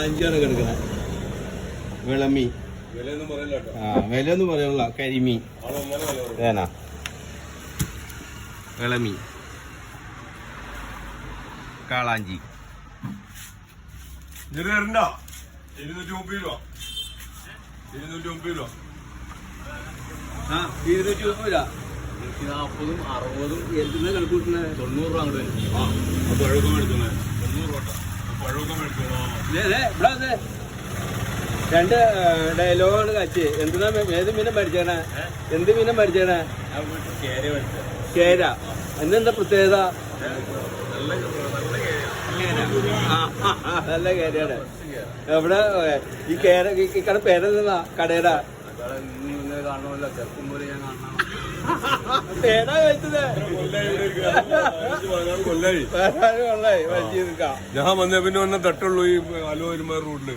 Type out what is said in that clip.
അഞ്ചാണ് കിടക്കണ വിളമീൻ. വിലയൊന്നും പറയാനുള്ള കരിമീൻ ഏനാ വിളമീൻ കാളാഞ്ചി 230 രൂപ. 230 രൂപ. 230 രൂപ 140 60 എന്തിനാ കണക്കൂട്ടുന്നത്? 90 രൂപ അങ്ങോട്ട് വരും. പഴക്കം എടുക്കുന്നത് 90 രൂപ. പഴക്കം എടുക്കുന്നത് രണ്ട് ഡയലോഗാണ് കാച്ചി. എന്തിനാ ഏത് മീനം മേടിച്ചേണേ? എന്ത് മീനം മേടിച്ചേണേ? കേര. എന്തെന്താ പ്രത്യേകത? നല്ല കേരയാണ്. എവിടെ ഈ കേര ഈ കട പേരെന്താ കടയുടെ പേരാ കഴിച്ചത്? ഞാൻ വന്ന പിന്നെ തട്ടുള്ളൂ ഈ ആലുവ റോഡില്.